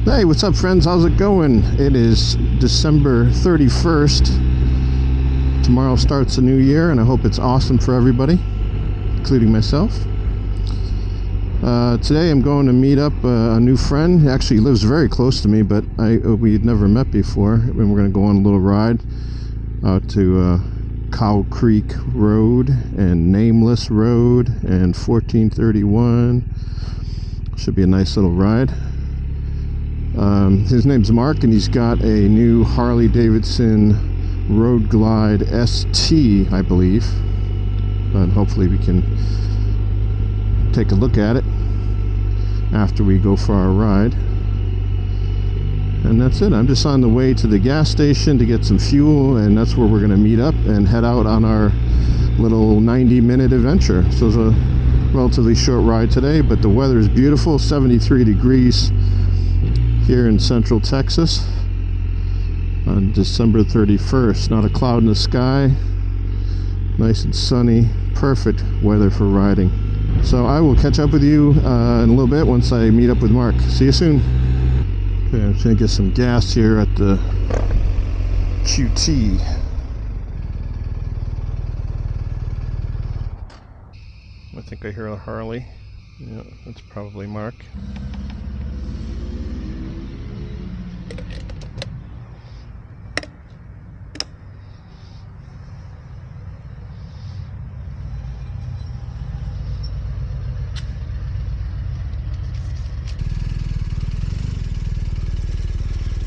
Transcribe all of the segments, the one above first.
Hey, what's up, friends? How's it going? It is December 31st. Tomorrow starts a new year, and I hope it's awesome for everybody, including myself. Today I'm going to meet up a new friend. He actually lives very close to me, but we had never met before. And we're going to go on a little ride out to Cow Creek Road and Nameless Road and 1431. Should be a nice little ride. His name's Mark, and he's got a new Harley Davidson Road Glide ST, I believe. And hopefully we can take a look at it after we go for our ride. And that's it. I'm just on the way to the gas station to get some fuel, and that's where we're going to meet up and head out on our little 90-minute adventure. So it's a relatively short ride today, but the weather is beautiful. 73 degrees here in central Texas on December 31st. Not a cloud in the sky. Nice and sunny. Perfect weather for riding. So I will catch up with you in a little bit once I meet up with Mark. See you soon. Okay, I'm just gonna get some gas here at the QT. I think I hear a Harley. Yeah, that's probably Mark.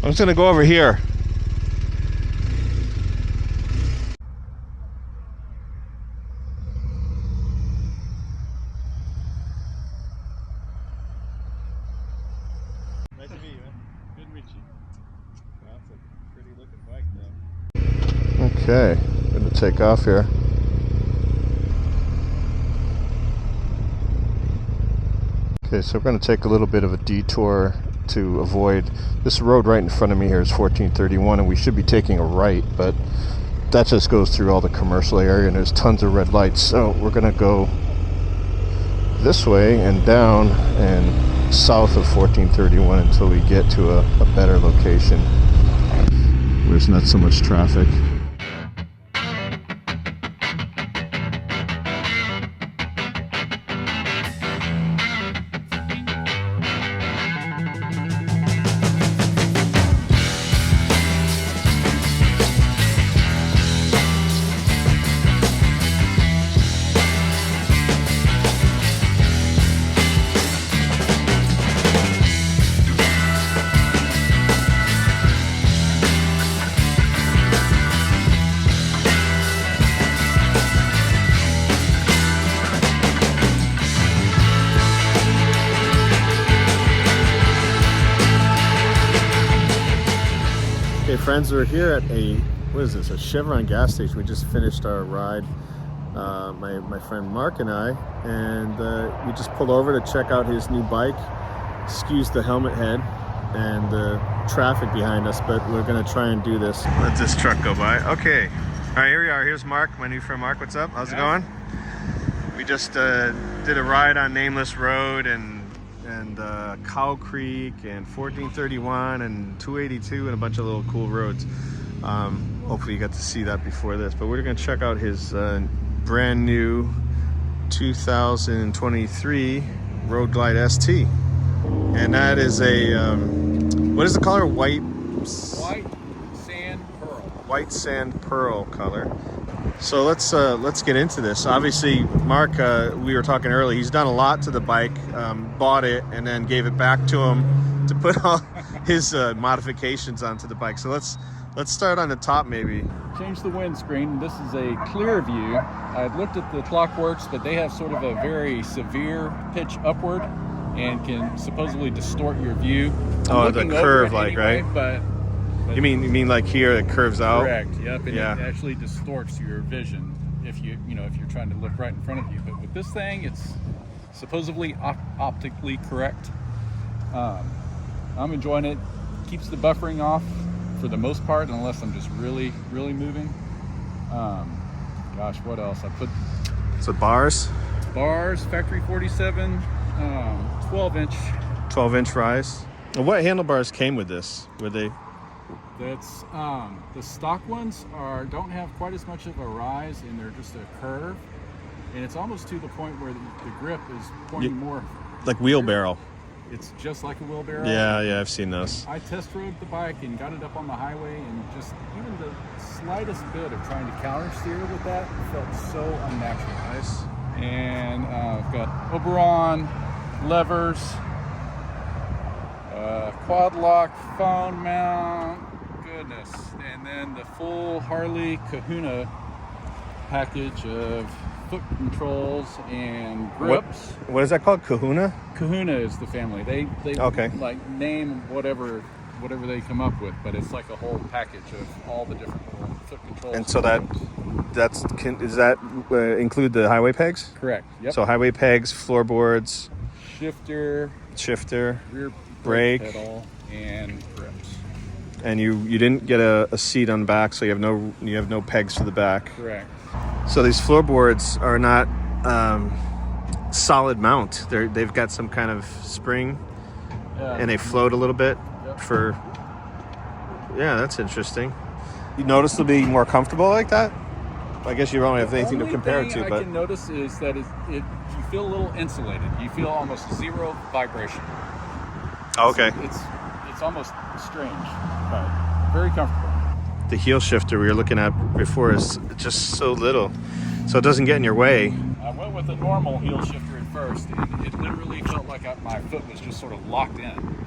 I'm just gonna go over here. Nice to meet you, man. Good to meet you. That's a pretty looking bike, though. Okay, going to take off here. Okay, so we're going to take a little bit of a detour to avoid this road. Right in front of me here is 1431, and we should be taking a right, but that just goes through all the commercial area, and there's tons of red lights. So we're going to go this way and down and south of 1431 until we get to a better location where there's not so much traffic. Okay, friends, we're here at a Chevron gas station. We just finished our ride, my friend Mark and I, and we just pulled over to check out his new bike. Excuse the helmet head and the traffic behind us, but we're gonna try and do this. Let this truck go by. Okay, all right, here we are. Here's Mark, my new friend Mark. What's up? How's it going? We just did a ride on Nameless Road and Cow Creek and 1431 and 282 and a bunch of little cool roads. Hopefully you got to see that before this, but we're going to check out his brand new 2023 Road Glide ST, and that is a what is the color? White sand pearl color. So let's get into this. Obviously, Mark, we were talking earlier, he's done a lot to the bike, bought it and then gave it back to him to put all his modifications onto the bike. So let's start on the top, maybe. Change the windscreen. This is a clear view. I've looked at the Clockworks, but they have sort of a very severe pitch upward and can supposedly distort your view. Oh, the curve, like, anyway, right? But you mean like here it curves out? Correct. Yep. And yeah. It actually distorts your vision if you're trying to look right in front of you. But with this thing, it's supposedly optically correct. I'm enjoying it. Keeps the buffering off for the most part, unless I'm just really moving. Gosh, what else? I put So bars, factory 47, 12 inch rise. And what handlebars came with this? Were they? That's the stock ones don't have quite as much of a rise, and they're just a curve, and it's almost to the point where the grip is pointing more Like wheelbarrow. It's just like a wheelbarrow. Yeah, I've seen those. I test rode the bike and got it up on the highway, and just even the slightest bit of trying to counter steer with that felt so unnatural. Nice. And I've got Oberon levers, quad lock phone mount, goodness, and then the full Harley Kahuna package of foot controls and grips. What is that called? Kahuna? Kahuna is the family. They Okay. like name whatever they come up with, but it's like a whole package of all the different little foot controls. And so does that include the highway pegs? Correct. Yep. So highway pegs, floorboards, shifter, rear brake pedal, and grips. And you didn't get a seat on the back, so you have no pegs for the back. Correct. So these floorboards are not solid mount. They've got some kind of spring, and they float a little bit. Yep. Yeah, that's interesting. You notice they'll be more comfortable like that? I guess you don't have anything to compare it to, but but I can notice is that you feel a little insulated. You feel almost zero vibration. okay. It's almost strange, but very comfortable. The heel shifter we were looking at before is just so little, so it doesn't get in your way. I went with a normal heel shifter at first, and it literally felt like my foot was just sort of locked in.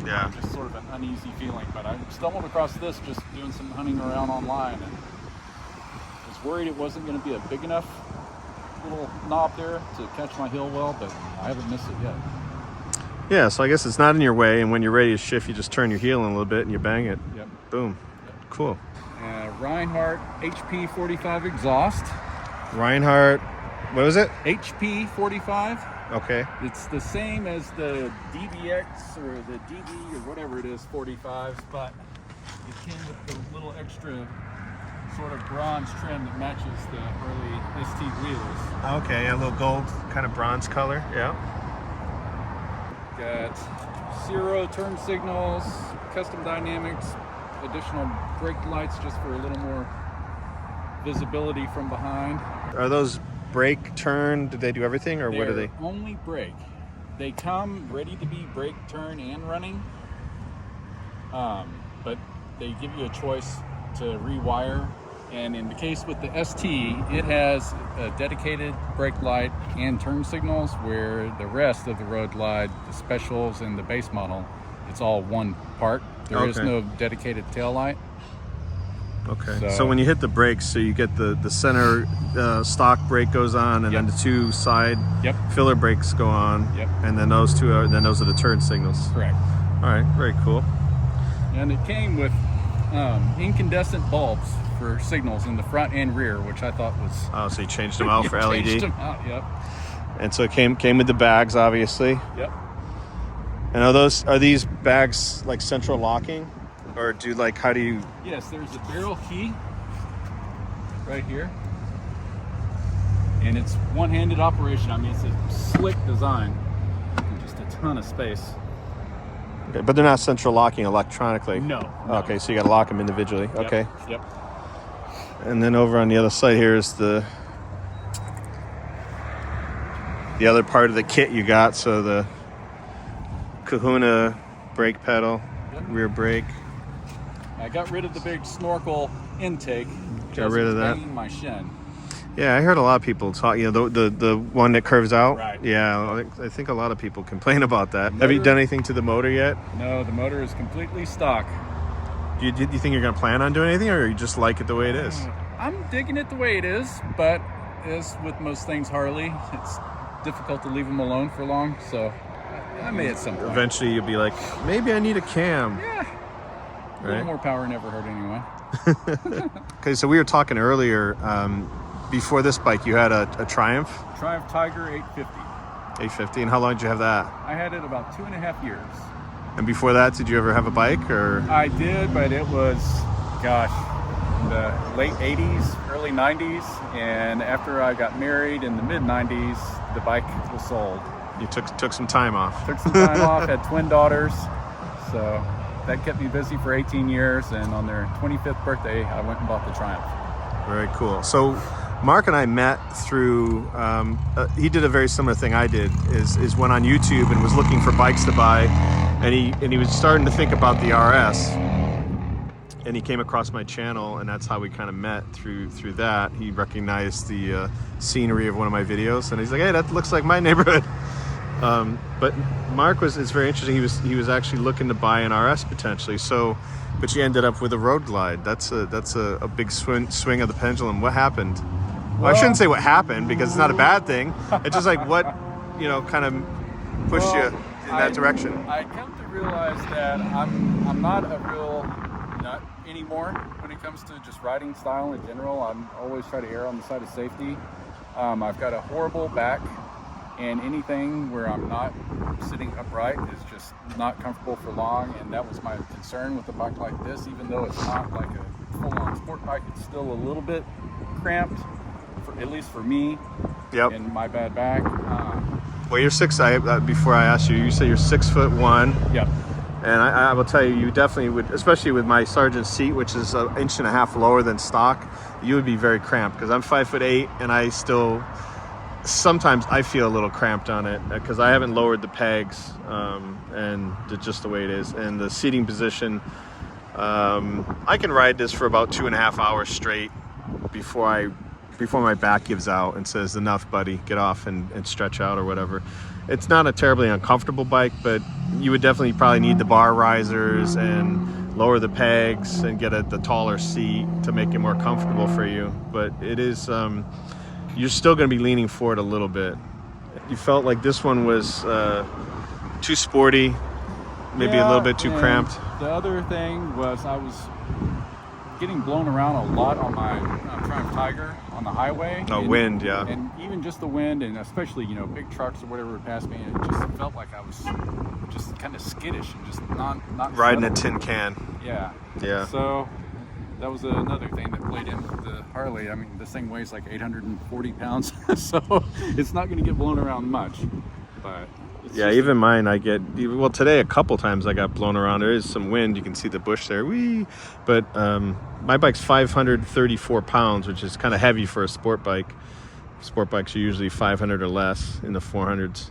Yeah. Just sort of an uneasy feeling. But I stumbled across this just doing some hunting around online, and was worried it wasn't going to be a big enough little knob there to catch my heel well, but I haven't missed it yet. Yeah, so I guess it's not in your way, and when you're ready to shift, you just turn your heel in a little bit and you bang it. Yep. Boom. Yep. Cool. Reinhardt HP 45 exhaust. Reinhardt, what was it? HP 45. Okay. It's the same as the DBX or the DB or whatever it is, 45s, but it came with the little extra sort of bronze trim that matches the Harley ST wheels. Okay, a little gold kind of bronze color. Yeah. Got 0 turn signals, custom dynamics, additional brake lights just for a little more visibility from behind. Are those brake, turn? Did they do everything, or what do they? Only brake. They come ready to be brake, turn, and running. But they give you a choice to rewire. And in the case with the ST, it has a dedicated brake light and turn signals, where the rest of the road glide, the specials, and the base model, it's all one part. There is no dedicated tail light. Okay. So when you hit the brakes, so you get the center stock brake goes on, and then the 2 side filler brakes go on. Yep. And then those are the turn signals. Correct. All right. Very cool. And it came with incandescent bulbs for signals in the front and rear, which I thought was... Oh, so you changed them out for LED? Changed them out, yep. And so it came with the bags, obviously. Yep. And are these bags like central locking, or how do you? Yes, there's a barrel key right here, and it's one-handed operation. I mean, it's a slick design, and just a ton of space. Okay, but they're not central locking electronically. No. Okay, so you got to lock them individually. Yep. Okay. Yep. And then over on the other side here is the other part of the kit you got. So the Kahuna brake pedal, rear brake. I got rid of the big snorkel intake. Got rid of that. Banging my shin. Yeah, I heard a lot of people talk. The one that curves out. Right. Yeah, I think a lot of people complain about that. Have you done anything to the motor yet? No, the motor is completely stock. Do you think you're gonna plan on doing anything, or you just like it the way it is? I'm digging it the way it is, but as with most things Harley, it's difficult to leave them alone for long. So I may at some point. Eventually, you'll be like, maybe I need a cam. Yeah. A little more power never hurt anyway. Okay, so we were talking earlier. Before this bike, you had a Triumph? Triumph Tiger 850. 850, and how long did you have that? I had it about 2.5 years. And before that, did you ever have a bike, or? I did, but it was, the late 80s, early 90s, and after I got married in the mid 90s, the bike was sold. You took some time off. Took some time off, had twin daughters, So that kept me busy for 18 years. And on their 25th birthday, I went and bought the Triumph. Very cool. So Mark and I met through, he did a very similar thing I did, is went on YouTube and was looking for bikes to buy, and he was starting to think about the RS, and he came across my channel, and that's how we kind of met through that. He recognized the scenery of one of my videos, and he's like, hey, that looks like my neighborhood. But Mark it's very interesting. He was actually looking to buy an RS potentially. So, but you ended up with a Road Glide. That's a big swing of the pendulum. What happened? Well, I shouldn't say what happened, because it's not a bad thing. It's just like what, kind of pushed you in that direction. I come to realize that I'm not a real nut anymore when it comes to just riding style in general. I'm always try to err on the side of safety. I've got a horrible back, and anything where I'm not sitting upright is just not comfortable for long, and that was my concern with a bike like this. Even though it's not like a full-on sport bike, it's still a little bit cramped, at least for me. Yep. And my bad back. Well, you're before I asked you, you say you're 6'1". Yep. And I will tell you, you definitely would, especially with my Sergeant seat, which is 1.5 inches lower than stock, you would be very cramped, because I'm 5'8", and I still, sometimes I feel a little cramped on it, because I haven't lowered the pegs, and just the way it is. And the seating position, I can ride this for about 2.5 hours straight before my back gives out and says, enough, buddy, get off and stretch out or whatever. It's not a terribly uncomfortable bike, but you would definitely probably need the bar risers and lower the pegs and get the taller seat to make it more comfortable for you. But it is, you're still going to be leaning forward a little bit. You felt like this one was too sporty, maybe a little bit too cramped. The other thing was I was getting blown around a lot on my Triumph Tiger on the highway. Wind, yeah. And even just the wind, and especially, big trucks or whatever would pass me, and it just felt like I was just kind of skittish and just not riding settled. a tin can. Yeah. Yeah. So that was another thing that played in with the Harley. I mean, this thing weighs like 840 pounds, so it's not going to get blown around much. But yeah, even mine, today a couple times I got blown around. There is some wind. You can see the bush there. Whee! But my bike's 534 pounds, which is kind of heavy for a sport bike. Sport bikes are usually 500 or less, in the 400s.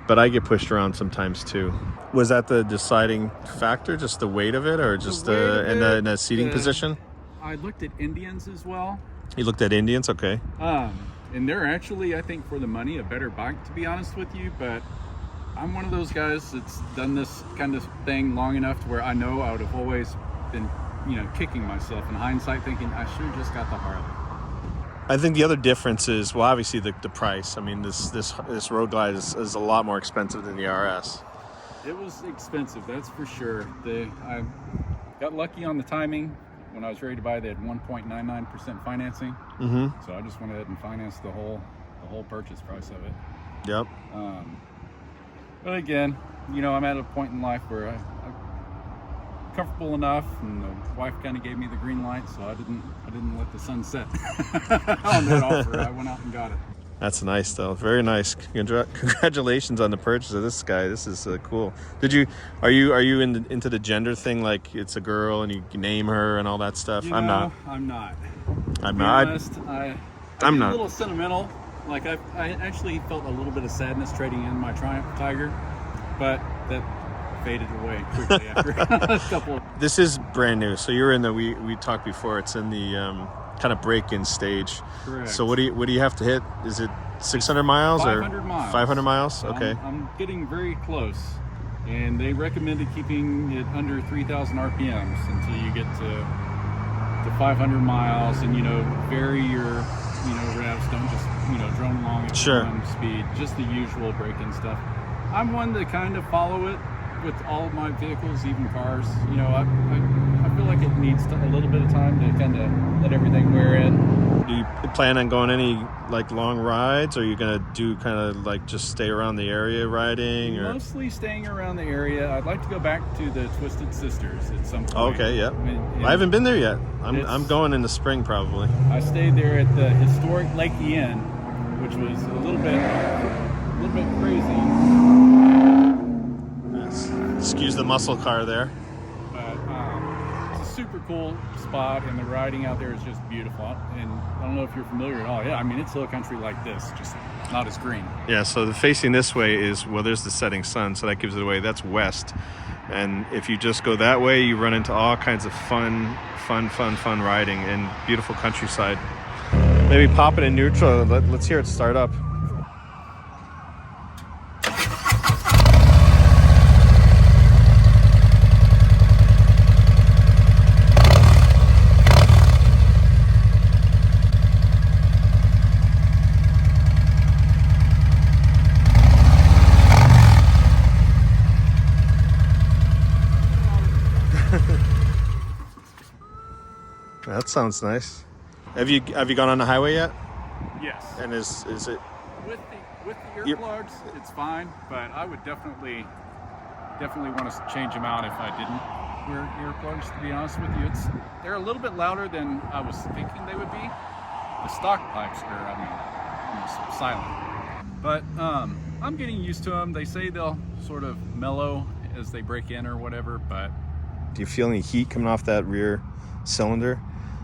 But I get pushed around sometimes too. Was that the deciding factor, just the weight of it, or just in the seating position? I looked at Indians as well. You looked at Indians? Okay. And they're actually, I think, for the money, a better bike, to be honest with you. But I'm one of those guys that's done this kind of thing long enough to where I know I would have always been, kicking myself in hindsight, thinking I should have just got the Harley. I think the other difference is, well, obviously the price. I mean, this Road Glide is a lot more expensive than the RS. It was expensive, that's for sure. I got lucky on the timing. When I was ready to buy, they had 1.99% financing. Mm-hmm. So I just went ahead and financed the whole purchase price of it. Yep. But again, I'm at a point in life where I'm comfortable enough, and the wife kind of gave me the green light, so I didn't let the sun set on that offer. I went out and got it. That's nice, though. Very nice. Congratulations on the purchase of this guy. This is cool. Are you into the gender thing? Like it's a girl and you name her and all that stuff? I'm not. I'm not. I'm to be not. honest, I'm get not. a little sentimental. Like I actually felt a little bit of sadness trading in my Triumph Tiger, but that faded away quickly after a couple. This is brand new. So you're in the we talked before. It's in the kind of break-in stage. Correct. So what do you have to hit? Is it 600 miles 500 or miles. 500 miles? Okay. I'm getting very close, and they recommended keeping it under 3,000 RPMs until you get to 500 miles, and vary your revs. Don't just drone along at one speed. Just the usual break-in stuff. I'm one to kind of follow it with all of my vehicles, even cars. I feel like it needs a little bit of time to kind of let everything wear in. Do you plan on going any like long rides, or are you gonna do kind of like just stay around the area riding? Or Mostly staying around the area. I'd like to go back to the Twisted Sisters at some point. Okay, yeah. I haven't been there yet. I'm going in the spring probably. I stayed there at the historic Lake Inn, which was a little bit crazy. Excuse There's the muscle car there. But it's a super cool spot, and the riding out there is just beautiful. And I don't know if you're familiar at all. Yeah, I mean, it's hill country like this, just not as green. Yeah, so the facing this way is, well, there's the setting sun, so that gives it away. That's west. And if you just go that way, you run into all kinds of fun riding and beautiful countryside. Maybe pop it in neutral. Let's hear it start up. That sounds nice. Have you gone on the highway yet? Yes. And is it With the earplugs, it's fine, but I would definitely want to change them out if I didn't wear earplugs, to be honest with you. They're a little bit louder than I was thinking they would be. The stock pipes are, silent. But I'm getting used to them. They say they'll sort of mellow as they break in or whatever, but... Do you feel any heat coming off that rear cylinder?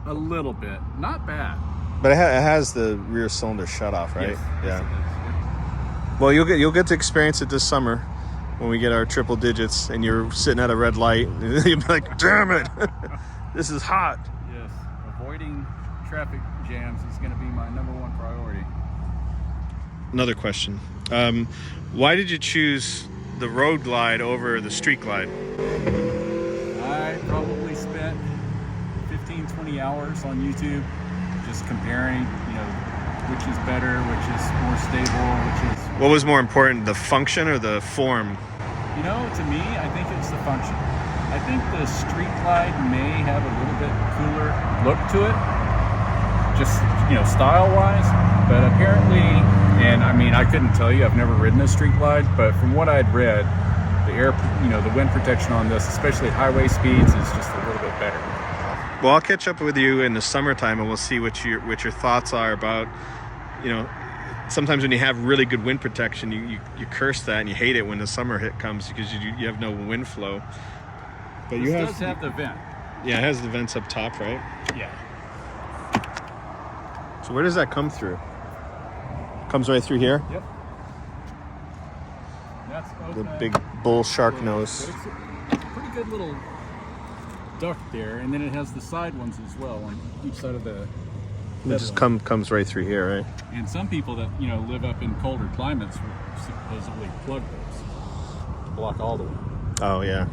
A little bit. Not bad. But it has the rear cylinder shut off, right? Yes. Yeah. Yes, it is. Yeah. Well, you'll get to experience it this summer when we get our triple digits and you're sitting at a red light. You'll be like, damn it, this is hot. Yes. Avoiding traffic jams is going to be my #1 priority. Another question. Why did you choose the road glide over the street glide? I probably spent 15-20 hours on YouTube just comparing, which is better, which is more stable, which is... What was more important, the function or the form? To me, I think it's the function. I think the street glide may have a little bit cooler look to it, just, style-wise, but apparently, and I mean, I couldn't tell you, I've never ridden a street glide, but from what I'd read, the wind protection on this, especially at highway speeds, is just a little bit better. Well, I'll catch up with you in the summertime and we'll see what your thoughts are about, sometimes when you have really good wind protection, you curse that and you hate it when the summer comes because you have no wind flow. But This does have the vent. Yeah, it has the vents up top, right? Yeah. So where does that come through? Comes right through here? Yep. That's The open. big bull shark nose. But it's a pretty good little duct there, and then it has the side ones as well on each side of the... It just comes right through here, right? And some people that live up in colder climates will supposedly plug those to block all the wind. Oh yeah.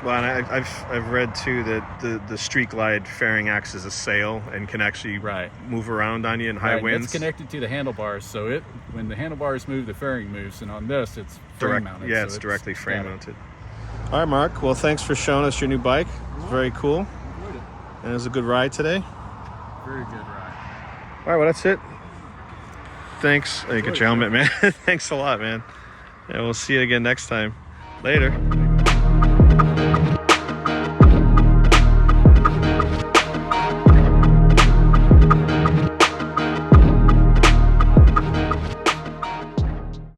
Well, and I've read too that the street glide fairing acts as a sail and can actually move around on you in high winds. It's connected to the handlebars, so when the handlebars move, the fairing moves, and on this it's frame mounted. Yeah, it's directly frame mounted. All right, Mark. Well, thanks for showing us your new bike. It's very cool. Enjoyed it. And it was a good ride today. Very good ride. All right, well, that's it. Thanks. Hey, get your helmet, man. Thanks a lot, man. Yeah, we'll see you again next time. Later.